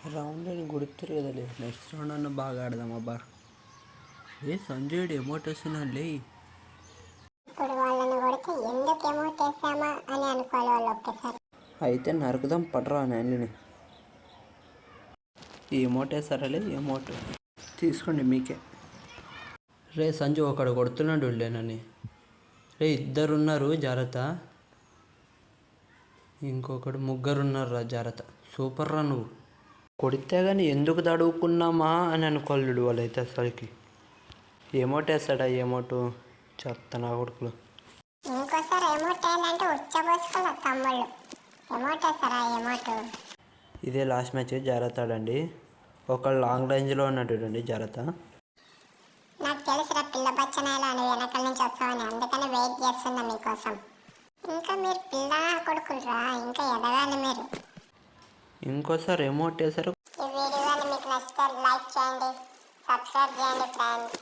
Round అని గుర్తురు కదలే, next round అన్న బాగా ఆడదాం అబ్బా. సంజయుడు ఎమోట్ వేస్తున్నాడు లే. ఇప్పుడు వాళ్ళని కొడితే ఎందుకు ఎమోట్ వేసామా అని అనుకోవాలి వాళ్ళు ఒక్కసారి. అయితే నరుకుదాం పడరా నాన్లని. ఈ ఎమోట్ వేస్తారాలే, ఎమోట్ తీసుకోండి మీకే. రే సంజు ఒకడు కొడుతున్నాడు లేనని. రే ఇద్దరు ఉన్నారు జాగ్రత్త. ఇంకొకడు ముగ్గురు ఉన్నారు రా జాగ్రత్త. సూపర్ రా నువ్వు. కొడితే కానీ ఎందుకు తడువుకున్నామా అని అనుకోలేడు వాళ్ళైతే అసలుకి. ఎమోట్ వేస్తాడా ఎమోటు చెత్త నా కొడుకులు. ఇంకోసారి ఎమోట్ వేయాలంటే ఉచ్చబోసుకోవాలి తమ్ముళ్ళు. ఎమోట్ వేస్తారా ఎమోట్. ఇదే లాస్ట్ మ్యాచ్ జాగ్రత్త ఆడండి. ఒకళ్ళు లాంగ్ రేంజ్లో ఉన్నట్టు చూడండి జాగ్రత్త. నాకు తెలుసురా పిల్ల బచ్చనాయలా నువ్వు వెనకాల నుంచి వస్తావని, అందుకని వెయిట్ చేస్తున్నా మీకోసం. ఇంకా మీరు పిల్ల కొడుకులరా, ఇంకా ఎదగాలి మీరు. ఇంకోసారి ఎమోట్ వేసారు. ఈ వీడియో మీకు నచ్చితే లైక్ చేయండి, సబ్స్క్రైబ్ చేయండి ఫ్రెండ్స్.